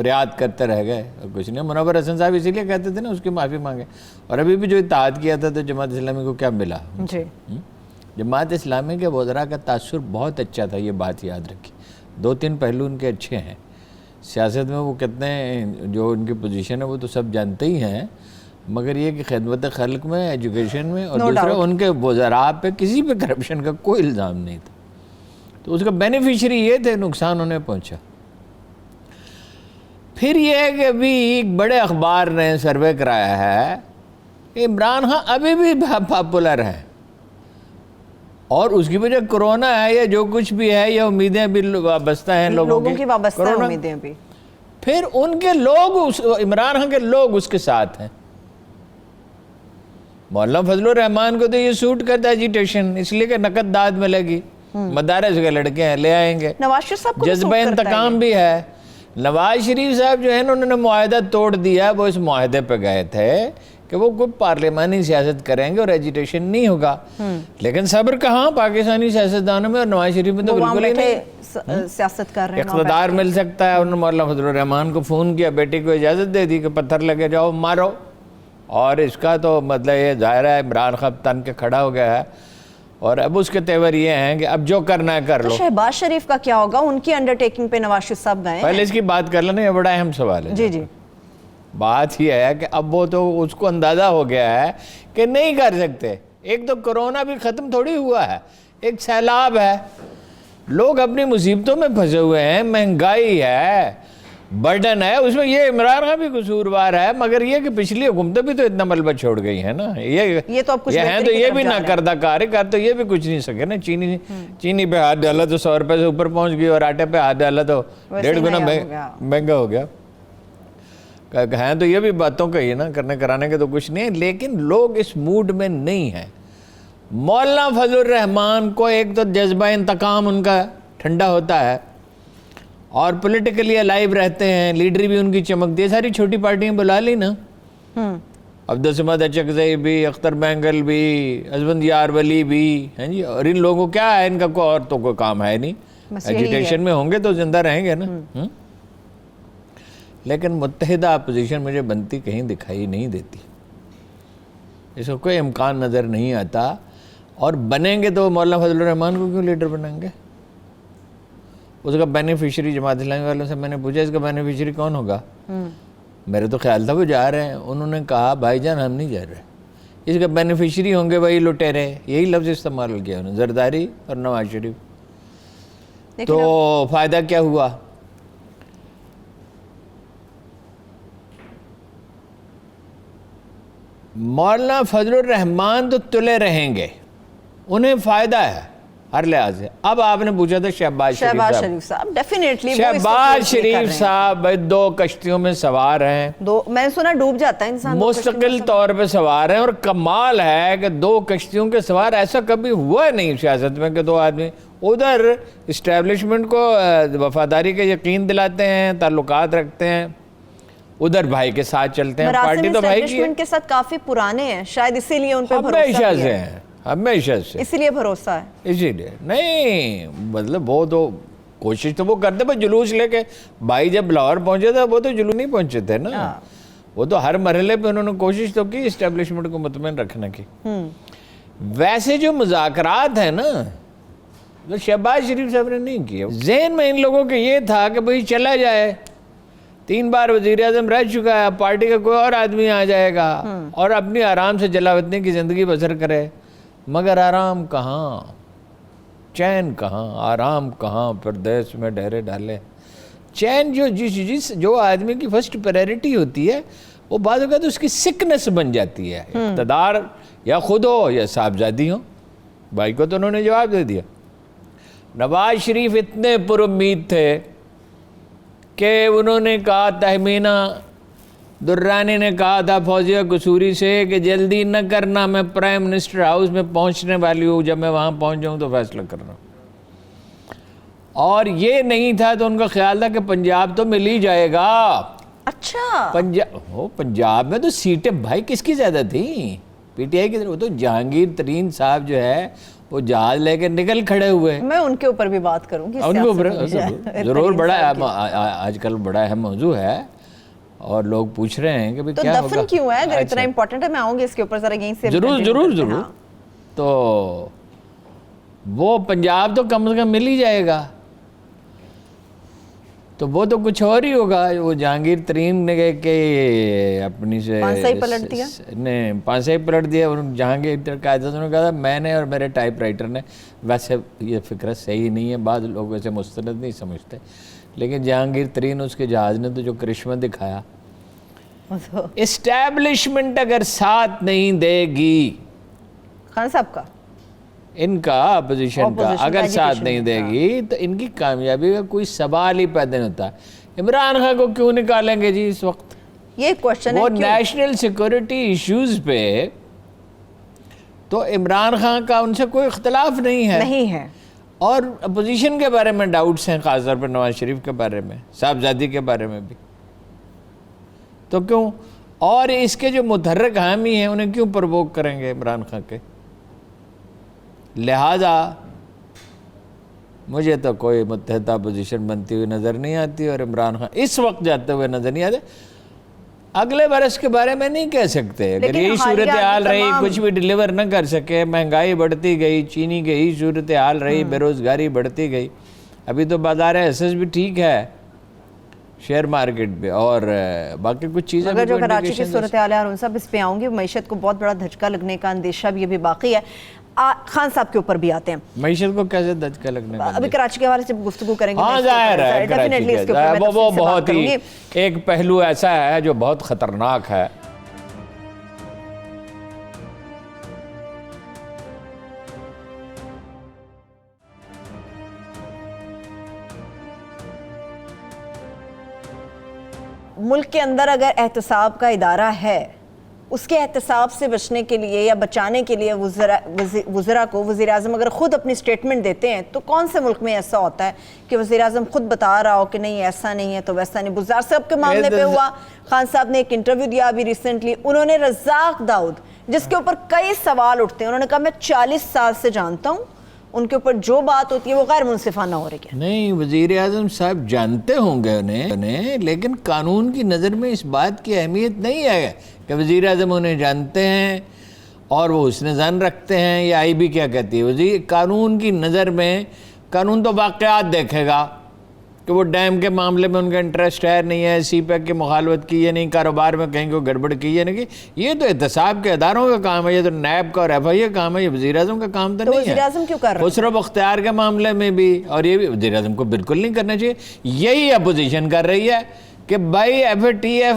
فریاد کرتے رہ گئے اور کچھ نہیں. منور حسن صاحب اسی لیے کہتے تھے نا اس کی معافی مانگے. اور ابھی بھی جو اتحاد کیا تھا تو جماعت اسلامی کو کیا ملا؟ جی جماعت اسلامی کے وزراء کا تاثر بہت اچھا تھا, یہ بات یاد رکھی. 2-3 پہلو ان کے اچھے ہیں. سیاست میں وہ کتنے جو ان کی پوزیشن ہے وہ تو سب جانتے ہی ہیں, مگر یہ کہ خدمت خلق میں, ایجوکیشن میں, اور دوسرا ان کے وزراء پہ کسی پہ کرپشن کا کوئی الزام نہیں تھا. تو اس کا بینیفیشری یہ تھے, نقصان انہیں پہنچا. پھر یہ ہے کہ ابھی ایک بڑے اخبار نے سروے کرایا ہے کہ عمران خان ابھی بھی پاپولر ہیں, اور اس کی وجہ کرونا ہے یا جو کچھ بھی ہے, یا امیدیں بھی وابستہ ہیں لوگوں کی وابستہ ہیں امیدیں بھی. پھر ان کے لوگ عمران خان کے لوگ اس کے ساتھ ہیں. مولانا فضل الرحمان کو تو یہ سوٹ کرتا ہے ایجیٹیشن, اس لیے کہ نقد داد ملے گی, مدارس کے لڑکے ہیں لے آئیں گے, نواز شریف صاحب کو جذبہ انتقام بھی ہے. نواز شریف صاحب جو ہے نا, انہوں نے معاہدہ توڑ دیا. وہ اس معاہدے پہ گئے تھے کہ وہ کوئی پارلیمانی سیاست کریں گے اور ایجیٹیشن نہیں ہوگا, لیکن صبر کہاں پاکستانی سیاستدانوں میں, اور نواز شریف میں تو بالکل ہی نہیں. سیاست کر رہے ہیں, اقتدار مل سکتا ہے. انہوں نے مولانا فضل الرحمان کو فون کیا, بیٹی کو اجازت دے دی کہ پتھر لگے جاؤ مارو, اور اس کا تو مطلب یہ ظاہر ہے عمران خان تن کے کھڑا ہو گیا ہے, اور اب اس کے تیور یہ ہیں کہ اب جو کرنا ہے کر لو. شہباز شریف کا کیا ہوگا؟ ان کی انڈرٹیکنگ پہ نواز شریف صاحب گئے ہیں. پہلے اس کی بات کر لینا, یہ بڑا اہم سوال ہے. جی جی, بات یہ ہے کہ اب وہ تو اس کو اندازہ ہو گیا ہے کہ نہیں کر سکتے. ایک تو کرونا بھی ختم تھوڑی ہوا ہے, ایک سیلاب ہے, لوگ اپنی مصیبتوں میں پھنسے ہوئے ہیں, مہنگائی ہے, برڈن ہے, اس میں یہ عمران خان بھی قصوروار ہے, مگر یہ کہ پچھلی حکومتیں بھی تو اتنا ملبہ چھوڑ گئی ہیں نا. یہ تو اب کچھ ہیں تو یہ بھی نہ کردہ کار تو یہ بھی کچھ نہیں سکے نا. چینی پہ ہاتھ ڈالا تو 100 روپے سے اوپر پہنچ گئی, اور آٹے پہ ہاتھ ڈالا تو 1.5 گنا مہنگا ہو گیا. ہیں تو یہ بھی باتوں کا ہی نا, کرنے کرانے کے تو کچھ نہیں ہے, لیکن لوگ اس موڈ میں نہیں ہیں. مولانا فضل الرحمان کو ایک تو جذبہ انتقام ان کا ٹھنڈا ہوتا ہے, اور پولیٹیکلی الائیو رہتے ہیں, لیڈری بھی ان کی چمکتی ہے. ساری چھوٹی پارٹیاں بلا لی نا, عبدالصمد اچکزئی بھی, اختر بینگل بھی, ازمند یار ولی بھی ہیں جی, اور ان لوگوں کیا ہے, ان کا کوئی اور تو کوئی کام ہے نہیں. ایجیٹیشن میں ہوں گے تو زندہ رہیں گے نا. لیکن متحدہ اپوزیشن مجھے بنتی کہیں دکھائی نہیں دیتی, اس کو کوئی امکان نظر نہیں آتا. اور بنیں گے تو مولانا فضل الرحمان کو کیوں لیڈر بنائیں گے؟ اس کا بینیفیشری جماعت اسلامی والوں سے میں نے پوچھا, اس کا بینیفیشری کون ہوگا؟ میرے تو خیال تھا وہ جا رہے ہیں. انہوں نے کہا بھائی جان ہم نہیں جا رہے, اس کا بینیفیشری ہوں گے وہی لٹیرے. یہی لفظ استعمال کیا انہوں نے, زرداری اور نواز شریف. تو فائدہ کیا ہوا؟ مولانا فضل الرحمان تو تلے رہیں گے, انہیں فائدہ ہے ہر لحاظ سے. اب آپ نے پوچھا تھا شہباز شریف صاحب, ڈیفینیٹلی شہباز شریف صاحب 2 کشتیوں میں سوار ہیں. میں نے سنا ڈوب جاتا ہے انسان, مستقل طور پہ سوار ہیں, اور کمال ہے کہ 2 کشتیوں کے سوار ایسا کبھی ہوا نہیں سیاست میں کہ 2 آدمی ادھر اسٹیبلشمنٹ کو وفاداری کا یقین دلاتے ہیں, تعلقات رکھتے ہیں, ادھر بھائی کے ساتھ چلتے ہیں. پارٹی تو بھائی کی کے ساتھ کافی پرانے ہیں, شاید اسی لیے ان پہ ہمیشہ سے ہیں, ہمیشہ سے, اسی لیے بھروسہ ہے. اسی لیے نہیں, مطلب وہ تو کوشش تو وہ کرتے, پر جلوس لے کے بھائی جب لاہور پہنچے تھے وہ تو جلوس نہیں پہنچے تھے نا. وہ تو ہر مرحلے پہ انہوں نے کوشش تو کی اسٹیبلشمنٹ کو مطمئن رکھنے کی. ویسے جو مذاکرات ہیں نا, تو شہباز شریف صاحب نے نہیں کیے. ذہن میں ان لوگوں کے یہ تھا کہ بھئی چلا جائے, 3 بار وزیر اعظم رہ چکا ہے, پارٹی کا کوئی اور آدمی آ جائے گا اور اپنی آرام سے جلاوطنی کی زندگی بسر کرے. مگر آرام کہاں, چین کہاں, آرام کہاں, پردیس میں ڈیرے ڈالے. چین جو آدمی کی فرسٹ پریورٹی ہوتی ہے, وہ بعض اوقات اس کی سکنس بن جاتی ہے. اقتدار یا خود ہو یا صاحبزادی ہو. بھائی کو تو انہوں نے جواب دے دیا. نواز شریف اتنے پر امید تھے کہ انہوں نے کہا, تہمینہ درانی نے کہا تھا فوزیہ قصوری سے کہ جلدی نہ کرنا, میں پرائم منسٹر ہاؤس میں پہنچنے والی ہوں, جب میں وہاں پہنچ جاؤں تو فیصلہ کرنا. اور یہ نہیں تھا تو ان کا خیال تھا کہ پنجاب تو مل ہی جائے گا. اچھا, پنجاب میں تو سیٹیں بھائی کس کی زیادہ تھیں؟ پی ٹی آئی کی طرف. وہ تو جہانگیر ترین صاحب جو ہے وہ جہاز لے کے نکل کھڑے ہوئے. میں ان کے اوپر بھی بات کروں گی, ان کے اوپر ضرور بڑا آج کل بڑا اہم موضوع ہے اور لوگ پوچھ رہے ہیں کہ تو دفن کیوں ہے, اگر اتنا امپورٹنٹ ہے. میں آؤں گی اس کے اوپر ذرا یہیں سے. ضرور. تو وہ پنجاب تو کم از کم مل ہی جائے گا, تو وہ تو کچھ اور ہی ہوگا. وہ جہانگیر ترین نے کہ اپنی سے پانسا ہی پلٹ دیا. جہانگیر قاعدہ نے کہا تھا میں نے اور میرے ٹائپ رائٹر نے, ویسے یہ فکر صحیح نہیں ہے, بعض لوگ اسے مستند نہیں سمجھتے, لیکن جہانگیر ترین اس کے جہاز نے تو جو کرشمہ دکھایا, اسٹیبلشمنٹ اگر ساتھ نہیں دے گی, خان صاحب کا, ان کا اپوزیشن کا اگر ساتھ نہیں دے گی, تو ان کی کامیابی کا کوئی سوال ہی پیدا نہیں ہوتا. عمران خان کو کیوں نکالیں گے جی اس وقت؟ یہ کوشچن ہے. وہ نیشنل سیکورٹی ایشوز پہ تو عمران خان کا ان سے کوئی اختلاف نہیں ہے, اور اپوزیشن کے بارے میں ڈاؤٹس ہیں, خاص طور پر نواز شریف کے بارے میں, صاحبزادی کے بارے میں بھی. تو کیوں, اور اس کے جو متحرک حامی ہیں انہیں کیوں پرووک کریں گے عمران خان کے؟ لہذا مجھے تو کوئی متحدہ پوزیشن بنتی ہوئی نظر نہیں آتی, اور عمران خان اس وقت جاتے ہوئے نظر نہیں آتے. اگلے برس کے بارے میں نہیں کہہ سکتے, اگر یہی صورتحال رہی, کچھ بھی ڈیلیور نہ کر سکے, مہنگائی بڑھتی گئی, چینی کی یہی صورتحال رہی, بے روزگاری بڑھتی گئی. ابھی تو بازار ایسس بھی ٹھیک ہے, شیئر مارکیٹ بھی, اور باقی کچھ چیزیں. اگر جو کراچی کی صورتحال ہے, اور ان سب اس پہ آؤں گی, معیشت کو بہت بڑا دھچکا لگنے کا اندیشہ بھی ابھی باقی ہے. خان صاحب کے اوپر بھی آتے ہیں. معیشت کو کیسے دھچکا لگنے کا؟ ابھی کراچی کے حوالے سے گفتگو کریں گے. ہاں ظاہر ہے, وہ بہت ہی ایک پہلو ایسا ہے جو بہت خطرناک ہے. ملک کے اندر اگر احتساب کا ادارہ ہے, اس کے احتساب سے بچنے کے لیے یا بچانے کے لیے وزراء کو وزیر اعظم اگر خود اپنی سٹیٹمنٹ دیتے ہیں, تو کون سے ملک میں ایسا ہوتا ہے کہ وزیر اعظم خود بتا رہا ہو کہ نہیں ایسا نہیں ہے تو ویسا نہیں؟ بزدار صاحب کے معاملے پہ ہوا, خان صاحب نے ایک انٹرویو دیا ابھی ریسنٹلی, انہوں نے رزاق داؤد, جس کے اوپر کئی سوال اٹھتے ہیں, انہوں نے کہا میں 40 سال سے جانتا ہوں, ان کے اوپر جو بات ہوتی ہے وہ غیر منصفانہ ہو رہی ہے. نہیں, وزیر اعظم صاحب جانتے ہوں گے انہیں, لیکن قانون کی نظر میں اس بات کی اہمیت نہیں ہے کہ وزیر اعظم انہیں جانتے ہیں اور وہ حسن ظن رکھتے ہیں, یا آئی بی کیا کہتی ہے. قانون کی نظر میں قانون تو واقعات دیکھے گا کہ وہ ڈیم کے معاملے میں ان کا انٹرسٹ ہے نہیں ہے, سی پیک کی مخالفت کی یا نہیں, کاروبار میں کہیں کوئی گڑبڑ کی یا نہیں کی. یہ تو احتساب کے اداروں کا کام ہے, یہ تو نیب کا اور ایف آئی اے کا کام ہے, یہ وزیر اعظم کا کام تو نہیں ہے. وزیر اعظم کیوں کر رہا ہے؟ خسرو بختیار کے معاملے میں بھی, اور یہ بھی وزیر اعظم کو بالکل نہیں کرنا چاہیے. یہی اپوزیشن کر رہی ہے کہ بھائی ایف اے ٹی ایف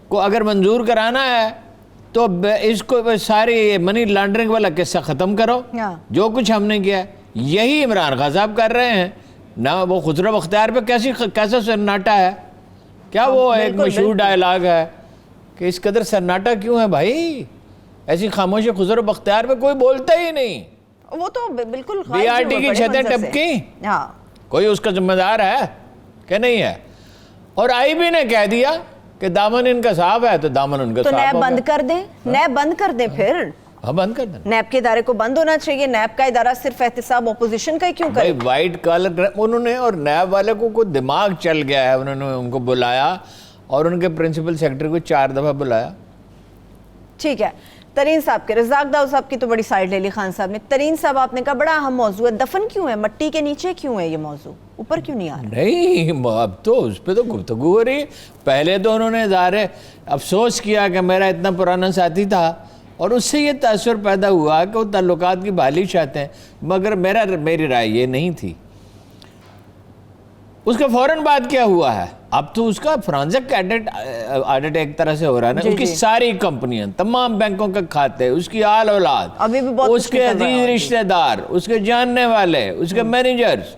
کو اگر منظور کرانا ہے تو اس کو ساری منی لانڈرنگ والا قصہ ختم کرو, جو کچھ ہم نے کیا ہے. یہی عمران خان صاحب کر رہے ہیں نہ. وہ خسرو بختیار پہ کیسا سناٹا ہے, کیا وہ ایک مشہور ڈائلاگ ہے کہ اس قدر سناٹا کیوں ہے بھائی, ایسی خاموشی خسرو بختیار پہ کوئی بولتا ہی نہیں. وہ تو بالکل بی آر ٹی کی چھتیں ٹپکی, کوئی اس کا ذمہ دار ہے کہ نہیں ہے. اور آئی بی نے کہہ دیا کہ دامن ان کا صاف ہے تو دامن ان کا صاف ہوگا. تو نیب بند کر دیں, نیب بند کر دیں, پھر بند کر دیں. نیب کے ادارے کو بند ہونا چاہیے. نیب کا ادارہ صرف احتساب اپوزیشن کا ہی کیوں کرے؟ وائٹ کالر انہوں نے, اور نیب والے کو کوئی دماغ چل گیا ہے, انہوں نے ان کو بلایا اور ان کے پرنسپل سیکرٹری کو 4 دفعہ بلایا. ٹھیک ہے, ترین صاحب کے, رزاق داؤد صاحب کی تو بڑی سائیڈ لے لی خان صاحب نے. ترین صاحب آپ نے کہا بڑا اہم موضوع ہے, دفن کیوں ہے, مٹی کے نیچے کیوں ہے یہ موضوع, اوپر کیوں نہیں آ رہا؟ نہیں, اب تو اس پہ تو گفتگو ہو رہی ہے. پہلے تو انہوں نے ظاہر افسوس کیا کہ میرا اتنا پرانا ساتھی تھا, اور اس سے یہ تاثر پیدا ہوا کہ وہ تعلقات کی بحالی چاہتے ہیں, مگر میری رائے یہ نہیں تھی. اس کا فوراً بعد کیا ہوا ہے, اب تو اس کا فرانزک آڈٹ ایک طرح سے ہو رہا ہے نا. اس کی ساری کمپنیاں, تمام بینکوں کے کھاتے, اس کی آل اولاد, اس کے عزیز رشتہ دار, اس کے جاننے والے, اس کے مینیجرز.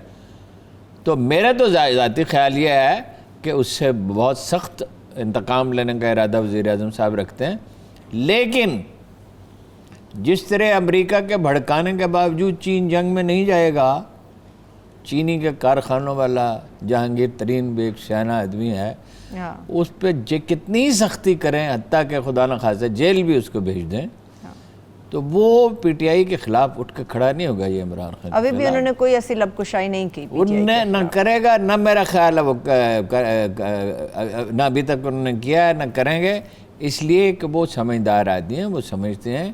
تو میرا تو ذاتی خیال یہ ہے کہ اس سے بہت سخت انتقام لینے کا ارادہ وزیر اعظم صاحب رکھتے ہیں. لیکن جس طرح امریکہ کے بھڑکانے کے باوجود چین جنگ میں نہیں جائے گا, چینی کے کارخانوں والا جہانگیر ترین بھی ایک سیانہ آدمی ہے, اس پہ کتنی سختی کریں, حتیٰ کہ خدا نخواستہ جیل بھی اس کو بھیج دیں, تو تو وہ پی ٹی آئی کے خلاف اٹھ کے کھڑا نہیں ہوگا یہ عمران خان. ابھی بھی انہوں نے کوئی ایسی لب کشائی نہیں کی. انہیں نہ کرے گا، نہ میرا خیال ہے وہ نہ ابھی تک انہوں نے کیا ہے، نہ کریں گے، اس لیے کہ وہ سمجھدار آدمی ہیں. وہ سمجھتے ہیں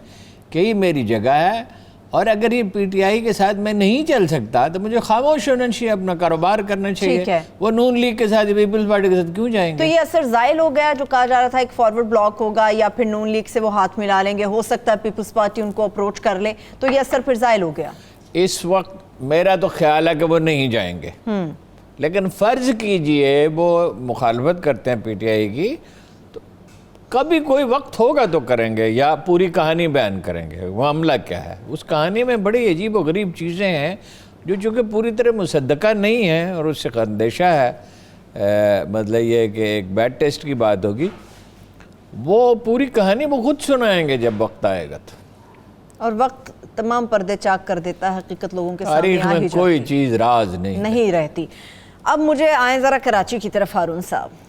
کہ یہ میری جگہ ہے، اور اگر یہ پی ٹی آئی کے ساتھ میں نہیں چل سکتا تو مجھے خاموش ہونا چاہیے، اپنا کاروبار کرنا چاہیے. وہ نون لیگ کے ساتھ، پیپلز پارٹی کے ساتھ کیوں جائیں گے؟ تو یہ اثر زائل ہو گیا جو کہا جا رہا تھا ایک فارورڈ بلاک ہوگا یا پھر نون لیگ سے وہ ہاتھ ملا لیں گے، ہو سکتا ہے پیپلز پارٹی ان کو اپروچ کر لے، تو یہ اثر پھر زائل ہو گیا. اس وقت میرا تو خیال ہے کہ وہ نہیں جائیں گے، لیکن فرض کیجئے وہ مخالفت کرتے ہیں پی ٹی آئی کی، تو کبھی کوئی وقت ہوگا تو کریں گے، یا پوری کہانی بیان کریں گے. وہ عملہ کیا ہے اس کہانی میں، بڑی عجیب و غریب چیزیں ہیں جو چونکہ پوری طرح مصدقہ نہیں ہیں، اور اس سے اندیشہ ہے. مطلب یہ کہ ایک بیڈ ٹیسٹ کی بات ہوگی. وہ پوری کہانی وہ خود سنائیں گے جب وقت آئے گا تو. اور وقت تمام پردے چاک کر دیتا ہے، حقیقت لوگوں کے سامنے تاریخ میں کوئی چیز راز نہیں رہتی. اب مجھے آئیں ذرا کراچی کی طرف ہارون صاحب.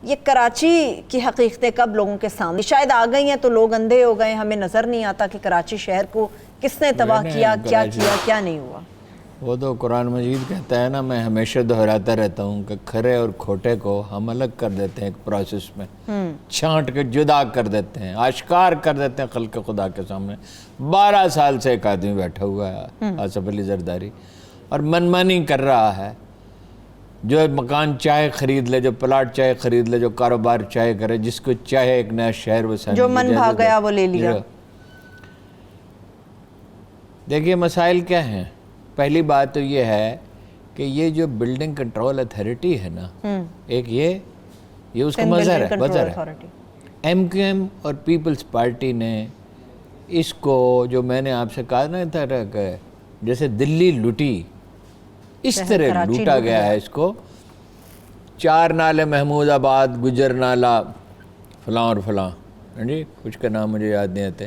یہ کراچی کی حقیقتیں کب لوگوں کے سامنے شاید آ گئی ہیں تو لوگ اندھے ہو گئے، ہمیں نظر نہیں آتا کہ کراچی شہر کو کس نے تباہ کیا، کیا نہیں ہوا. وہ تو قرآن مجید کہتا ہے نا، میں ہمیشہ دہراتا رہتا ہوں کہ کھرے اور کھوٹے کو ہم الگ کر دیتے ہیں ایک پروسیس میں، چھانٹ کے جدا کر دیتے ہیں، آشکار کر دیتے ہیں خلق خدا کے سامنے. 12 سال سے ایک آدمی بیٹھا ہوا ہے آصف علی زرداری، اور منمانی کر رہا ہے. جو مکان چاہے خرید لے، جو پلاٹ چاہے خرید لے، جو کاروبار چاہے کرے، جس کو چاہے ایک نیا شہر وسانے جو من بھا گیا وہ لے لیا. دیکھیے مسائل کیا ہیں. پہلی بات تو یہ ہے کہ یہ جو بلڈنگ کنٹرول اتھارٹی ہے نا، ایک یہ اس کا مظہر ہے. ایم کیو ایم اور پیپلز پارٹی نے اس کو، جو میں نے آپ سے کہا نا تھا کہ جیسے دلی لوٹی، اس طرح لوٹا گیا ہے اس کو. 4 نالے محمود آباد، گجر نالہ، فلاں اور فلاں، جی کچھ کا نام مجھے یاد نہیں آتے،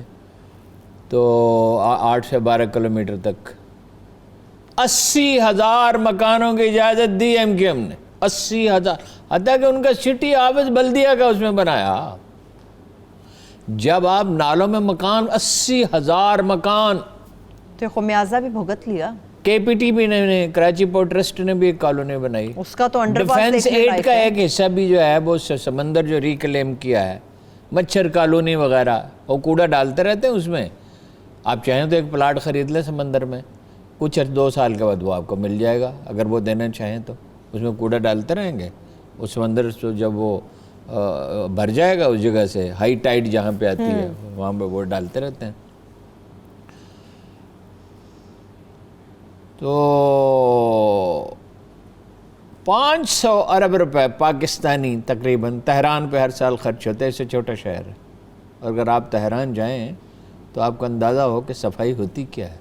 تو 8 سے 12 کلومیٹر تک 80,000 مکانوں کی اجازت دی ایم کیو ایم نے. 80,000، حتیٰ کہ ان کا سٹی آفس بلدیہ کا اس میں بنایا. جب آپ نالوں میں مکان، 80,000 مکان، تو خمیازہ بھی بھگت لیا. کے پی ٹی بھی نے، کراچی پورٹ ٹرسٹ نے بھی ایک کالونی بنائی. اس کا تو انڈر پاس ڈیفینس ایڈ کا ایک حصہ بھی جو ہے وہ سمندر جو ریکلیم کیا ہے، مچھر کالونی وغیرہ، وہ کوڑا ڈالتے رہتے ہیں اس میں. آپ چاہیں تو ایک پلاٹ خرید لیں سمندر میں، کچھ 2 سال کے بعد وہ آپ کو مل جائے گا اگر وہ دینا چاہیں تو. اس میں کوڑا ڈالتے رہیں گے، اس سمندر سے جب وہ بھر جائے گا اس جگہ سے، ہائی ٹائیڈ جہاں پہ آتی ہے وہاں پہ وہ ڈالتے رہتے ہیں. تو 500 ارب روپے پاکستانی تقریباً تہران پہ ہر سال خرچ ہوتے ہیں. اس سے چھوٹا شہر ہے، اور اگر آپ تہران جائیں تو آپ کو اندازہ ہو کہ صفائی ہوتی کیا ہے.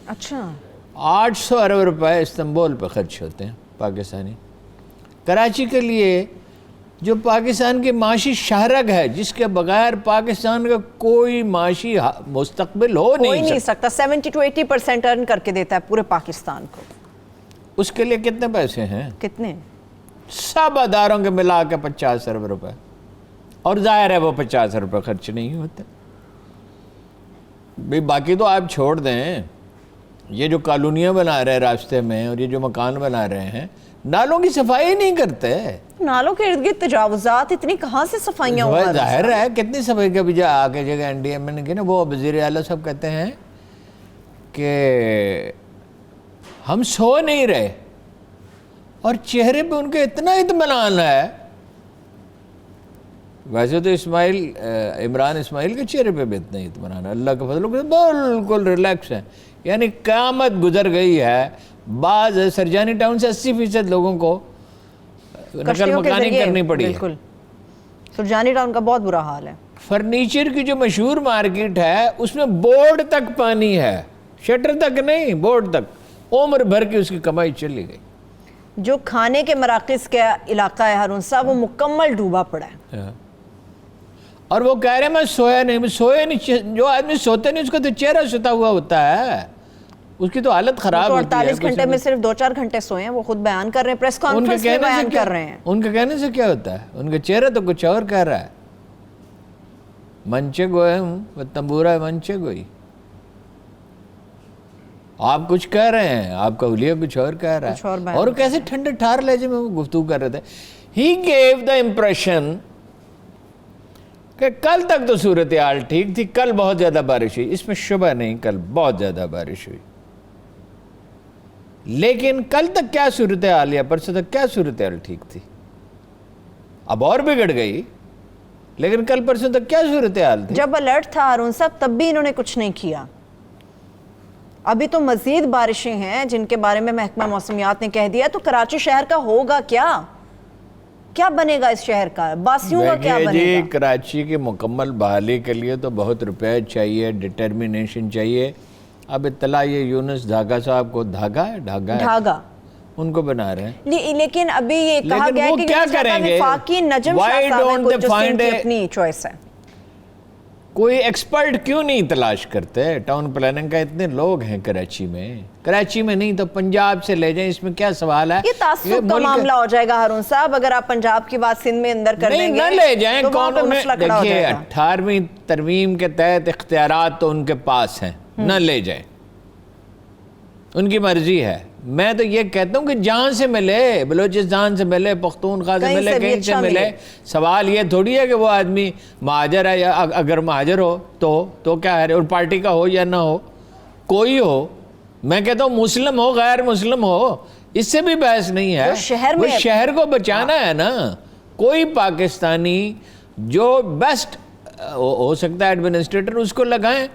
اچھا 800 ارب روپے استنبول پہ خرچ ہوتے ہیں پاکستانی. کراچی کے لیے جو پاکستان کی معاشی شاہرگ ہے، جس کے بغیر پاکستان کا کوئی معاشی مستقبل ہو نہیں سکتا، 70 to 80% ارن کر کے دیتا ہے پورے پاکستان کو. اس کے لیے کتنے پیسے ہیں؟ کتنے؟ سب اداروں کے ملا کے 50 ارب روپے، اور ظاہر ہے وہ 50 روپے خرچ نہیں ہوتے. باقی تو آپ چھوڑ دیں، یہ جو کالونیاں بنا رہے ہیں راستے میں، اور یہ جو مکان بنا رہے ہیں، نالوں کی صفائی نہیں کرتے. نالوں کے ارد گرد تجاوزات اتنی کہاں سے صفائیاں ہو رہی ہیں؟ ظاہر ہے کتنی صفائی کا بھی جا آگے جگہ این ڈی ایم نے کی نا. وہ وزیر اعلیٰ صاحب کہتے ہیں کہ ہم سو نہیں رہے، اور چہرے پہ ان کے اتنا اطمینان ہے. ویسے تو عمران اسماعیل کے چہرے پہ بھی اتنا اطمینان ہے، اللہ کے فضل و بالکل ریلیکس ہیں. یعنی قیامت گزر گئی ہے. بعض سرجانی ٹاؤن سے 80% لوگوں کو نقل مکانی کرنی پڑی ہے. بالکل سرجانی ٹاؤن کا بہت برا حال ہے. فرنیچر کی جو مشہور مارکیٹ ہے اس میں بورڈ تک پانی ہے، شٹر تک نہیں، بورڈ تک. عمر بھر کی اس کی کمائی چلی گئی. جو کھانے کے مراکز کا علاقہ ہے ہارون صاحب، وہ مکمل ڈوبا پڑا ہے. اور وہ کہہ رہے ہیں میں سویا نہیں. جو آدمی سوتے نہیں اس کا تو چہرہ ستا ہوا ہوتا ہے، اس کی تو حالت خراب ہوتی ہے. 48 گھنٹے میں صرف 2-4 گھنٹے سوئے ہیں. وہ خود بیان کر رہے ہیں، پریس کانفرنس میں بیان کر رہے ہیں. ان کے کہنے سے کیا ہوتا ہے؟ ان کا چہرہ تو کچھ اور کہہ رہا ہے. منچے گوئے ہوں وہ تمبورا منچے گوئی. آپ کچھ کہہ رہے ہیں, آپ کا حلیہ کچھ اور کہہ رہا ہے, اور کیسے ٹھنڈے ٹھار لہجے میں وہ گفتگو کر رہے تھے. He gave the impression کہ کل تک تو صورتحال ٹھیک تھی, کل بہت زیادہ بارش ہوئی, اس میں شبہ نہیں کل بہت زیادہ بارش ہوئی, لیکن کل تک کیا صورتحال یا پرسوں تک کیا صورتحال ٹھیک تھی, اب اور بگڑ گئی, لیکن کل پرسوں تک کیا صورتحال تھی. جب الرٹ تھا ہارون صاحب تب بھی انہوں نے کچھ نہیں کیا. ابھی تو مزید بارشیں ہیں جن کے بارے میں محکمہ موسمیات نے کہہ دیا, تو کراچی شہر کا ہوگا کیا بنے گا اس شہر کا, باسیوں کا کیا بنے جی, گا؟ کراچی کی مکمل بحالی کے لیے تو بہت روپے چاہیے, ڈٹرمینیشن چاہیے. اب اطلاع یہ یونس ڈھاگا صاحب کو, ڈھاگا ان کو بنا رہے ہیں, لیکن ابھی یہ کہا گیا کہ کیا کریں گے, وفاقی نجم شاہ صاحب ہے جو ان کی اپنی چوائس ہے. کوئی ایکسپرٹ کیوں نہیں تلاش کرتے؟ ٹاؤن پلاننگ کا اتنے لوگ ہیں کراچی میں نہیں تو پنجاب سے لے جائیں, اس میں کیا سوال ہے؟ یہ تعصب کا معاملہ ہو جائے گا ہارون صاحب, اگر آپ پنجاب کی بات سندھ میں اندر کر دیں گے نہ لے جائیں. تو وہاں پہ کون مسئلہ کھڑا ہو دیکھیے, جائے گا. 18ویں ترمیم کے تحت اختیارات تو ان کے پاس ہیں, نہ لے جائیں, ان کی مرضی ہے. میں تو یہ کہتا ہوں کہ جہاں سے ملے, بلوچستان سے ملے, پختونخوا سے ملے, کہیں سے ملے. سوال یہ تھوڑی ہے کہ وہ آدمی مہاجر ہے, یا اگر مہاجر ہو تو کیا ہے, اور پارٹی کا ہو یا نہ ہو, کوئی ہو. میں کہتا ہوں مسلم ہو, غیر مسلم ہو, اس سے بھی بحث نہیں ہے. وہ شہر کو بچانا ہے نا. کوئی پاکستانی جو بیسٹ ہو سکتا ہے ایڈمنسٹریٹر, اس کو لگائیں.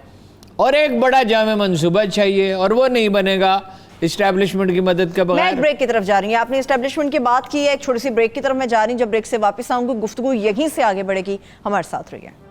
اور ایک بڑا جامع منصوبہ چاہیے, اور وہ نہیں بنے گا اسٹیبلشمنٹ کی مدد کے بغیر. میں ایک بریک کی طرف جا رہی ہوں, آپ نے اسٹیبلشمنٹ کی بات کی ہے, ایک چھوٹی سی بریک کی طرف میں جا رہی ہوں. جب بریک سے واپس آؤں گی گفتگو یہیں سے آگے بڑھے گی, ہمارے ساتھ رہیے.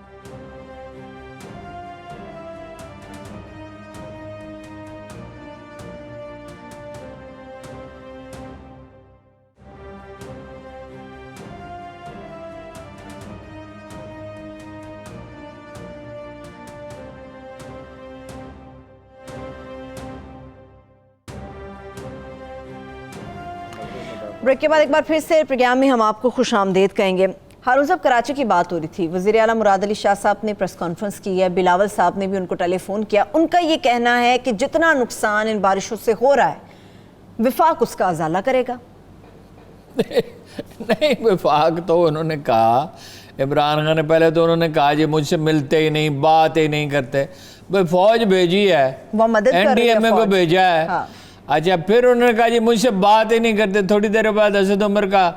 بریک کے بعد ایک بار پھر سے پروگرام میں ہم آپ کو خوش آمدید کہیں گے. ہارون صاحب, کراچی کی بات ہو رہی تھی, وزیر اعلیٰ مراد علی شاہ صاحب نے پریس کانفرنس کی ہے, بلاول صاحب نے بھی ان کو ٹیلی فون کیا. ان کا یہ کہنا ہے کہ جتنا نقصان ان بارشوں سے ہو رہا ہے وفاق اس کا ازالہ کرے گا. نہیں, وفاق تو انہوں نے کہا, عمران خان نے پہلے تو انہوں نے کہا جی مجھ سے ملتے ہی نہیں, بات ہی نہیں کرتے. بھئی فوج بھیجی ہے, وہ مدد کر رہی ہے, NDMA کو بھیجا ہے. اچھا, پھر انہوں نے کہا جی مجھ سے بات ہی نہیں کرتے. تھوڑی دیر بعد اسد عمر کا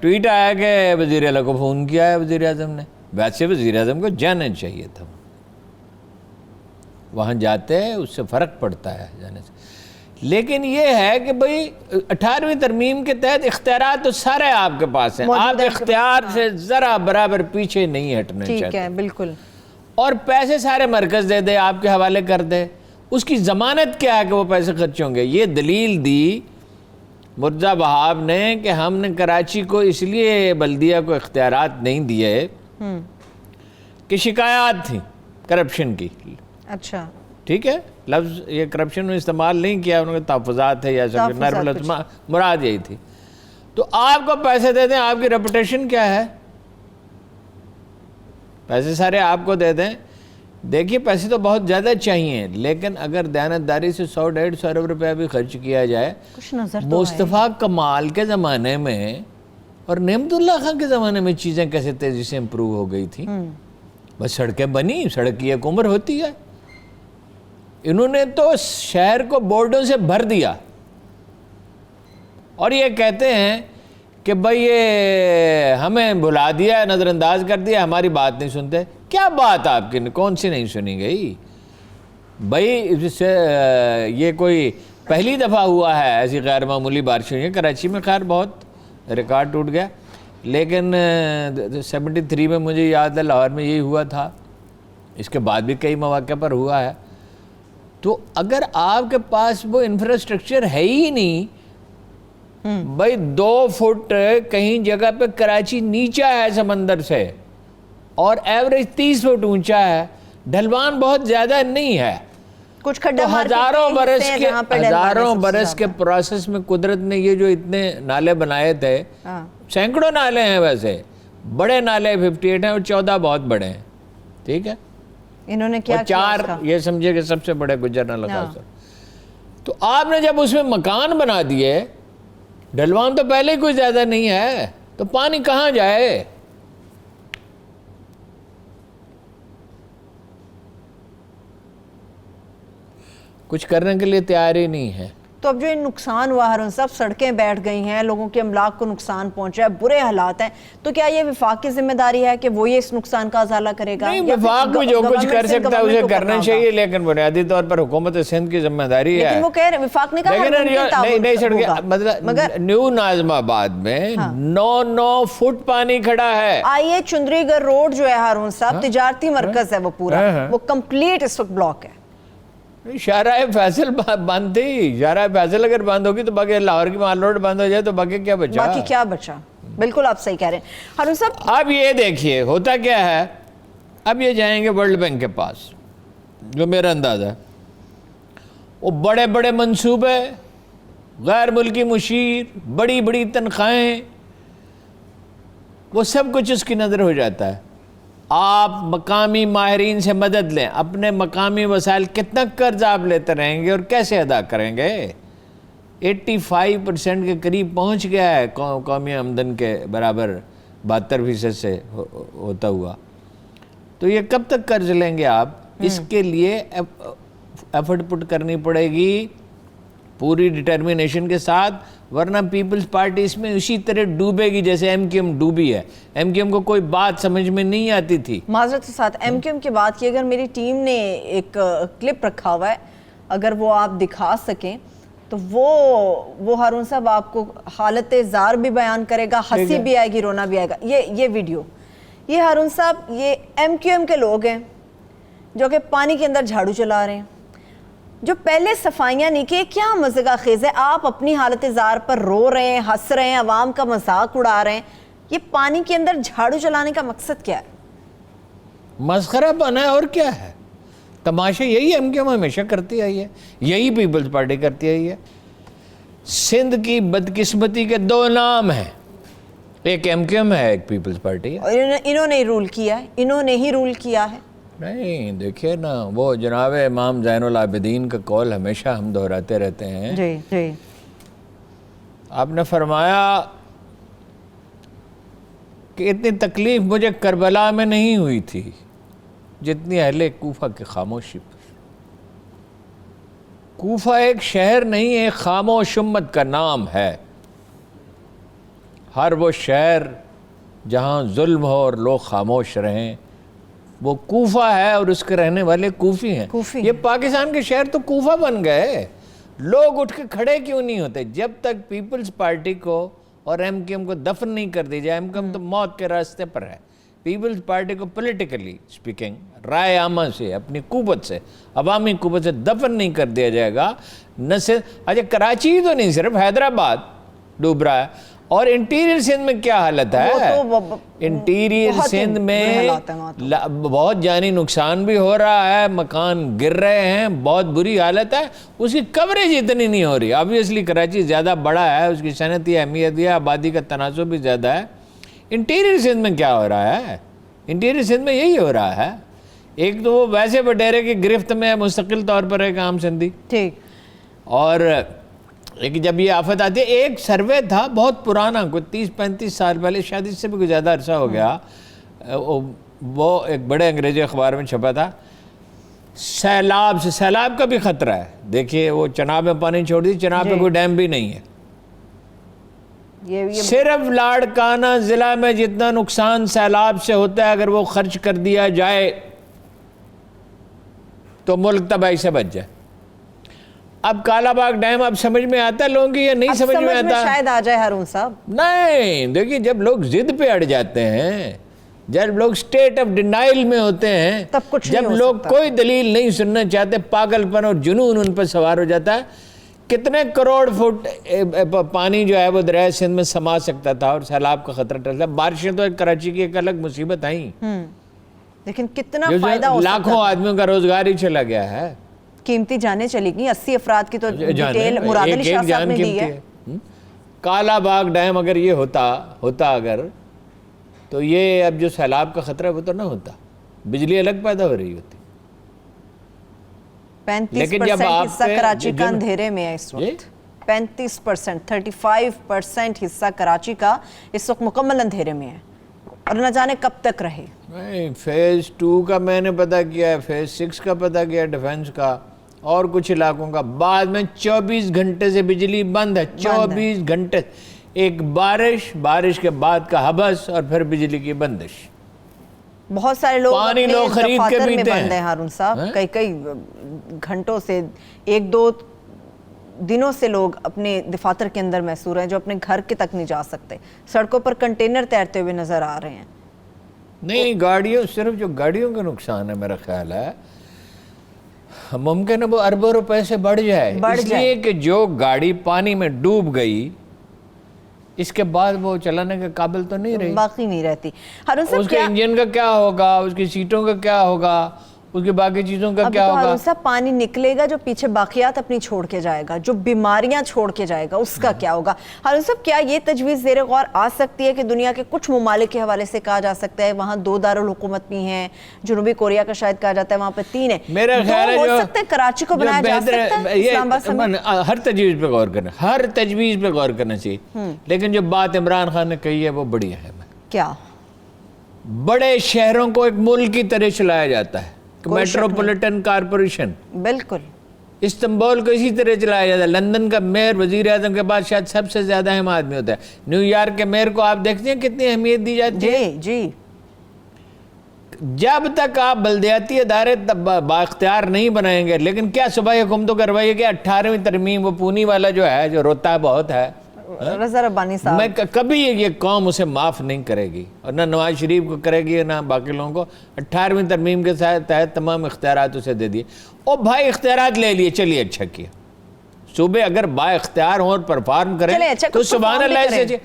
ٹویٹ آیا کہ وزیر اعلیٰ کو فون کیا ہے وزیر اعظم نے. ویسے وزیر اعظم کو جانا چاہیے تھا, وہاں جاتے ہیں اس سے فرق پڑتا ہے جانے سے. لیکن یہ ہے کہ بھئی 18ویں ترمیم کے تحت اختیارات تو سارے آپ کے پاس ہیں, آپ اختیار سے ذرا برابر پیچھے نہیں ہٹنے چاہتے. ٹھیک ہے, بالکل. اور پیسے سارے مرکز دے دے, آپ کے حوالے کر دے. اس کی ضمانت کیا ہے کہ وہ پیسے خرچ ہوں گے؟ یہ دلیل دی مرزا وہاب نے کہ ہم نے کراچی کو اس لیے بلدیہ کو اختیارات نہیں دیے کہ شکایات تھیں کرپشن کی. اچھا, ٹھیک ہے, لفظ یہ کرپشن میں استعمال نہیں کیا, انہوں نے تحفظات ہے یا سب, مراد یہی تھی. تو آپ کو پیسے دے دیں, آپ کی ریپوٹیشن کیا ہے؟ پیسے سارے آپ کو دے دیں. دیکھیے پیسے تو بہت زیادہ چاہیے, لیکن اگر دیانتداری سے 100-150 ارب روپیہ بھی خرچ کیا جائے. مصطفیٰ کمال کے زمانے میں اور نعمت اللہ خان کے زمانے میں چیزیں کیسے تیزی سے امپروو ہو گئی تھیں. بس سڑکیں بنی, سڑک کی ایک عمر ہوتی ہے. انہوں نے تو شہر کو بورڈوں سے بھر دیا, اور یہ کہتے ہیں کہ بھئی یہ ہمیں بھلا دیا, نظر انداز کر دیا, ہماری بات نہیں سنتے. کیا بات آپ کی کون سی نہیں سنی گئی بھئی؟ یہ کوئی پہلی دفعہ ہوا ہے ایسی غیر معمولی بارش ہوئی ہے کراچی میں. خیر بہت ریکارڈ ٹوٹ گیا, لیکن 73 میں مجھے یاد ہے لاہور میں یہی ہوا تھا. اس کے بعد بھی کئی مواقع پر ہوا ہے. تو اگر آپ کے پاس وہ انفراسٹرکچر ہے ہی نہیں, بھئی 2 فٹ کہیں جگہ پہ کراچی نیچا ہے سمندر سے, اور ایوریج 30 فٹ اونچا ہے, ڈھلوان بہت زیادہ نہیں ہے. کچھ کھڈا ہزاروں برس کے پروسیس میں قدرت نے یہ جو اتنے نالے بنائے تھے, سینکڑوں نالے ہیں ویسے, بڑے نالے 58 ہیں اور 14 بہت بڑے ہیں. ٹھیک ہے, انہوں نے کیا 4 یہ سمجھے کہ سب سے بڑے گجر نالہ خاص. تو آپ نے جب اس میں مکان بنا دیے، ڈھلوان تو پہلے ہی کوئی زیادہ نہیں ہے، تو پانی کہاں جائے؟ کچھ کرنے کے لیے تیار ہی نہیں ہے۔ تو اب جو یہ نقصان ہوا ہارون صاحب، سڑکیں بیٹھ گئی ہیں، لوگوں کے املاک کو نقصان پہنچا ہے، برے حالات ہیں، تو کیا یہ وفاق کی ذمہ داری ہے کہ وہ یہ اس نقصان کا ازالہ کرے گا؟ نہیں، وفاق بھی جو کچھ کر سکتا ہے اسے کرنا چاہیے، لیکن بنیادی طور پر حکومت سندھ کی ذمہ داری ہے۔ لیکن وہ کہہ رہے وفاق نے کہا نہیں سڑکیں، مطلب نیو ناظم آباد میں 9 فٹ پانی کھڑا ہے۔ آئیے چندری گڑھ روڈ جو ہے ہارون صاحب، تجارتی مرکز ہے وہ پورا، وہ کمپلیٹ اس وقت بلاک ہے۔ شاہراہ فیصل بند تھی، شاہراہ فیصل اگر بند ہوگی تو باقی لاہور کی مال روڈ بند ہو جائے تو باقی کیا بچا؟ باقی کیا بچا؟ بالکل آپ صحیح کہہ رہے ہیں ہارون صاحب۔ اب یہ دیکھیے ہوتا کیا ہے، اب یہ جائیں گے ورلڈ بینک کے پاس، جو میرا اندازہ ہے وہ بڑے بڑے منصوبے، غیر ملکی مشیر، بڑی بڑی تنخواہیں، وہ سب کچھ اس کی نظر ہو جاتا ہے۔ آپ مقامی ماہرین سے مدد لیں، اپنے مقامی وسائل کتنا قرض آپ لیتے رہیں گے اور کیسے ادا کریں گے؟ 85% کے قریب پہنچ گیا ہے قومی آمدن کے برابر، 72% سے ہوتا ہوا، تو یہ کب تک قرض لیں گے آپ؟ اس کے لیے ایفرٹ پٹ کرنی پڑے گی پوری ڈٹرمنیشن کے ساتھ، ورنہ پیپلز پارٹی اس میں اسی طرح ڈوبے گی جیسے ایم کیو ایم ڈوبی ہے۔ ایم کیو ایم کو کوئی بات سمجھ میں نہیں آتی تھی۔ معذرت کے ساتھ ایم کیو ایم کی بات کی، اگر میری ٹیم نے ایک کلپ رکھا ہوا ہے، اگر وہ آپ دکھا سکیں تو وہ ہارون صاحب آپ کو حالت زار بھی بیان کرے گا، ہنسی بھی آئے گی، رونا بھی آئے گا۔ یہ ویڈیو، یہ ہارون صاحب یہ ایم کیو ایم کے لوگ ہیں جو کہ پانی کے اندر جھاڑو چلا رہے ہیں، جو پہلے صفائیاں نہیں کہ کیا مزہ خیز ہے، آپ اپنی حالت زار پر رو رہے ہیں، ہنس رہے ہیں، عوام کا مذاق اڑا رہے ہیں، یہ پانی کے اندر جھاڑو چلانے کا مقصد کیا ہے؟ مسخرہ بنا ہے اور کیا ہے؟ تماشا یہی ایم کیو ایم ہمیشہ کرتی آئی ہے، یہی پیپلز پارٹی کرتی آئی ہے۔ سندھ کی بدقسمتی کے 2 نام ہیں، ایک ایم کیو ایم ہے، ایک پیپلز پارٹی ہے۔ اور انہوں نے رول کیا ہے، انہوں نے ہی رول کیا ہے۔ نہیں دیکھیے نا، وہ جناب امام زین العابدین کا قول ہمیشہ ہم دہراتے رہتے ہیں۔ جی آپ نے فرمایا کہ اتنی تکلیف مجھے کربلا میں نہیں ہوئی تھی جتنی اہل کوفہ کی خاموشی پر۔ کوفہ ایک شہر نہیں، ایک خاموش امت کا نام ہے۔ ہر وہ شہر جہاں ظلم ہو اور لوگ خاموش رہیں وہ کوفہ ہے، اور اس کے رہنے والے کوفی ہیں۔ یہ پاکستان کے شہر تو کوفہ بن گئے۔ لوگ اٹھ کے کھڑے کیوں نہیں ہوتے؟ جب تک پیپلز پارٹی کو اور ایم کیو ایم کو دفن نہیں کر دی جائے، ایم کیو ایم تو موت کے راستے پر ہے۔ پیپلز پارٹی کو پولیٹیکلی سپیکنگ، رائے عامہ سے، اپنی قوت سے، عوامی قوت سے دفن نہیں کر دیا جائے گا، نہ صرف اچھا کراچی تو نہیں، صرف حیدرآباد ڈوب رہا ہے۔ اور انٹیریئر سندھ میں کیا حالت ہے؟ انٹیریئر سندھ میں بہت جانی نقصان بھی ہو رہا ہے، مکان گر رہے ہیں، بہت بری حالت ہے، اس کی کوریج اتنی نہیں ہو رہی۔ آبویسلی کراچی زیادہ بڑا ہے، اس کی صنعتی اہمیت بھی ہے، آبادی کا تناسب بھی زیادہ ہے۔ انٹیریئر سندھ میں کیا ہو رہا ہے؟ انٹیریئر سندھ میں یہی ہو رہا ہے۔ ایک تو وہ ویسے وڈیرے کی گرفت میں مستقل طور پر ایک عام سندھی، ٹھیک، اور ایک جب یہ آفت آتی ہے، ایک سروے تھا بہت پرانا، کوئی 30-35 سال پہلے، شاید اس سے بھی کوئی زیادہ عرصہ ہو گیا، وہ ایک بڑے انگریزی اخبار میں چھپا تھا، سیلاب کا بھی خطرہ ہے۔ دیکھیے وہ چناب میں پانی چھوڑ دی، چناب میں کوئی ڈیم بھی نہیں ہے۔ صرف لاڑکانہ ضلع میں جتنا نقصان سیلاب سے ہوتا ہے، اگر وہ خرچ کر دیا جائے تو ملک تباہی سے بچ جائے۔ اب کالا باغ ڈیم اب سمجھ میں آتا ہے لوگوں کی یا نہیں سمجھ میں آتا؟ شاید آ جائے ہارون صاحب۔ نہیں دیکھیے، جب لوگ ضد پہ اڑ جاتے ہیں، جب لوگ سٹیٹ آف ڈینائل میں ہوتے ہیں، جب لوگ کوئی دلیل نہیں سننا چاہتے، پاگل پن اور جنون ان پر سوار ہو جاتا ہے۔ کتنے کروڑ فٹ پانی جو ہے وہ دریائے سندھ میں سما سکتا تھا اور سیلاب کا خطرہ ٹلتا۔ بارشیں تو کراچی کی ایک الگ مصیبت آئیں، لیکن کتنا فائدہ ہو سکتا، لاکھوں آدمیوں کا روزگار ہی چلا گیا ہے، قیمتی جانیں چلی گئی، 80 افراد کی تو ڈیٹیل مراد علی شاہ صاحب نے دی ہے۔ کالا باغ ڈیم اگر یہ ہوتا اگر تو یہ اب جو سیلاب کا خطرہ ہے وہ تو نہ ہوتا، بجلی الگ پیدا ہو رہی ہوتی۔ 35% حصہ کراچی کا اندھیرے میں ہے اس وقت. 35%، 35% حصہ کراچی کا اس وقت مکمل اندھیرے میں ہے اور نہ جانے کب تک رہے. فیز 2 کا میں نے پتہ کیا ہے، فیز 6 کا پتہ کیا ہے، ڈیفنس کا اور کچھ علاقوں کا. بعد میں 24 گھنٹے سے بجلی بند ہے، 24 گھنٹے. ایک بارش کے بعد کا حبس اور پھر بجلی کی بندش. بہت سارے لوگ پانی لوگ خرید کے دفاتر میں پیتے بند ہیں ہارون صاحب. کئی گھنٹوں سے، 1-2 دنوں سے لوگ اپنے دفاتر کے اندر محصور ہیں جو اپنے گھر کے تک نہیں جا سکتے. سڑکوں پر کنٹینر تیرتے ہوئے نظر آ رہے ہیں. نہیں، گاڑیوں، صرف جو گاڑیوں کا نقصان ہے میرا خیال ہے ممکن ہے وہ اربوں روپے سے بڑھ جائے، اس لیے کہ جو گاڑی پانی میں ڈوب گئی اس کے بعد وہ چلانے کے قابل تو نہیں رہی، باقی نہیں رہتی. ہارون صاحب اس کے انجن کا کیا ہوگا، اس کی سیٹوں کا کیا ہوگا، اس کے باقی چیزوں کا کیا ہوگا. ہارون صاحب پانی نکلے گا جو پیچھے باقیات اپنی چھوڑ کے جائے گا، جو بیماریاں چھوڑ کے جائے گا، اس کا کیا ہوگا. ہارون صاحب کیا یہ تجویز زیر غور آ سکتی ہے کہ دنیا کے کچھ ممالک کے حوالے سے کہا جا سکتا ہے وہاں 2 دارالحکومت بھی ہیں، جنوبی کوریا کا شاید کہا جاتا ہے وہاں پہ 3 ہیں، میرا خیال ہے ہو سکتا ہے کراچی کو بنایا جا سکتا ہے اسلام آباد سمیت. ہر تجویز پہ غور کرنا چاہیے، لیکن جو بات عمران خان نے کہی ہے وہ بڑی اہم ہے. کیا؟ بڑے شہروں کو ایک ملک کی طرح چلایا جاتا ہے، میٹروپولیٹن کارپوریشن. بالکل. استنبول کو اسی طرح چلایا جاتا ہے. لندن کا میئر وزیر اعظم کے بعد شاید سب سے زیادہ اہم آدمی ہوتا ہے. نیو یارک کے میئر کو آپ دیکھتے ہیں کتنی اہمیت دی جاتی ہے. جی. جب تک آپ بلدیاتی ادارے بااختیار نہیں بنائیں گے، لیکن کیا صوبائی حکومتوں کا رویہ کہ 18ویں ترمیم وہ پونی والا جو ہے، جو روتا ہے بہت ہے، رضا ربانی صاحب، میں کبھی یہ قوم اسے معاف نہیں کرے گی، اور نہ نواز شریف کو کرے گی نہ باقی لوگوں کو. 18ویں ترمیم کے تحت تمام اختیارات اسے دے دیے. او بھائی اختیارات لے لیے، چلیے اچھا کیا. صوبے اگر با اختیار ہوں اور پرفارم کریں تو سبحان اللہ سے.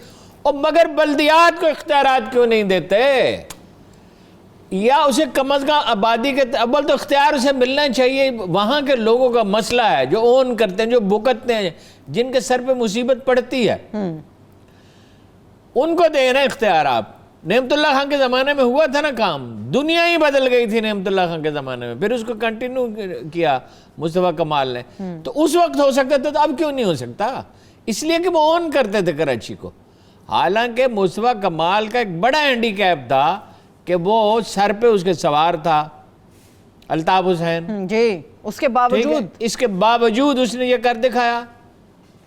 اور مگر بلدیات کو اختیارات کیوں نہیں دیتے؟ یا اسے کم از کم آبادی کے اول تو اختیار اسے ملنا چاہیے. وہاں کے لوگوں کا مسئلہ ہے جو اون کرتے ہیں، جو بھگتتے ہیں، جن کے سر پہ مصیبت پڑتی ہے، ان کو دینا اختیار. آپ نعمت اللہ خان کے زمانے میں ہوا تھا نا کام، دنیا ہی بدل گئی تھی نعمت اللہ خان کے زمانے میں. پھر اس کو کنٹینیو کیا مصطفیٰ کمال نے. تو اس وقت ہو سکتا تھا، تو اب کیوں نہیں ہو سکتا؟ اس لیے کہ وہ اون کرتے تھے کراچی کو. حالانکہ مصطفیٰ کمال کا ایک بڑا ہینڈی کیپ تھا کہ وہ سر پہ اس کے سوار تھا الطاف حسین. جی، اس کے باوجود اس نے یہ کر دکھایا.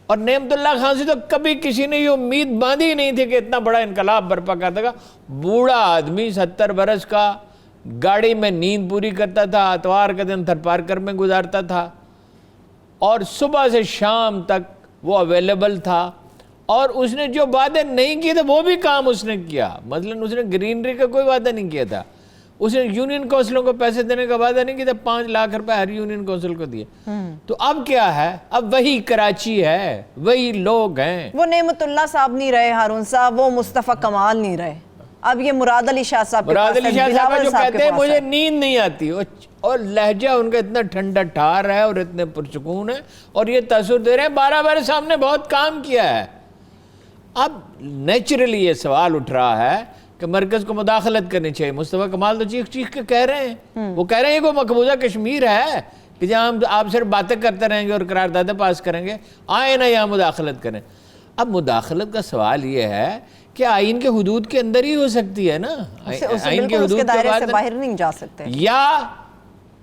اور نعمت اللہ خان سے تو کبھی کسی نے یہ امید باندھی نہیں تھی کہ اتنا بڑا انقلاب برپا کر دے گا. بوڑھا آدمی 70 برس کا، گاڑی میں نیند پوری کرتا تھا، اتوار کا دن تھر پارکر میں گزارتا تھا، اور صبح سے شام تک وہ اویلیبل تھا. اور اس نے جو وعدے نہیں کیے تھے وہ بھی کام اس نے کیا. مثلا اس نے گرینری کا کوئی وعدہ نہیں کیا تھا. اس نے یونین کونسلوں کو پیسے دینے کا وعدہ نہیں کیا تھا. 5 لاکھ روپے ہر یونین کونسل کو دیے. تو اب کیا ہے؟ اب وہی کراچی ہے، وہی لوگ ہیں. وہ نعمت اللہ صاحب نہیں رہے ہارون صاحب، وہ مصطفیٰ کمال نہیں رہے. اب یہ مراد علی شاہ صاحب کے پاس ہے، جو کہتے ہیں مجھے نیند نہیں آتی، اور لہجہ ان کا اتنا ٹھنڈا ٹھار ہے اور اتنے پرسکون ہے، اور یہ تاثر دے رہے ہیں 12 برس سامنے بہت کام کیا ہے. اب نیچرلی یہ سوال اٹھ رہا ہے کہ مرکز کو مداخلت کرنی چاہیے. مصطفیٰ کمال تو چیخ کے کہہ رہے ہیں، وہ کہہ رہے ہیں کہ مقبوضہ کشمیر ہے کہ جہاں ہم آپ صرف باتیں کرتے رہیں گے اور قراردادیں پاس کریں گے، آئیں نہ یہاں مداخلت کریں. اب مداخلت کا سوال یہ ہے کہ آئین کے حدود کے اندر ہی ہو سکتی ہے نا، آئین کے حدود کے دائرے سے باہر نہیں جا سکتے. یا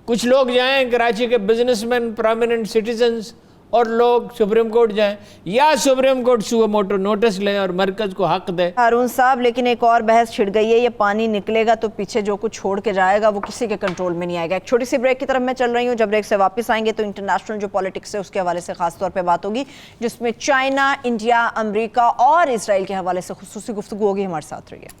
کچھ لوگ جائیں کراچی کے بزنس مین، پرامیننٹ سٹیزنز اور لوگ سپریم کورٹ جائیں، یا supreme court suo motu notice لے اور مرکز کو حق دے. ہارون صاحب لیکن ایک اور بحث چھڑ گئی ہے، یہ پانی نکلے گا تو پیچھے جو کچھ چھوڑ کے جائے گا وہ کسی کے کنٹرول میں نہیں آئے گا. ایک چھوٹی سی بریک کی طرف میں چل رہی ہوں. جب بریک سے واپس آئیں گے تو انٹرنیشنل جو پالیٹکس ہے اس کے حوالے سے خاص طور پہ بات ہوگی، جس میں چائنا، انڈیا، امریکہ اور اسرائیل کے حوالے سے خصوصی گفتگو ہوگی. ہمارے ساتھ رہیے.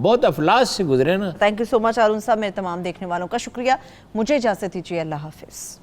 بہت افلاس سے گزرے نا. تھینک یو سو مچ ارون صاحب. میرے تمام دیکھنے والوں کا شکریہ. مجھے اجازت دیجیے. اللہ حافظ.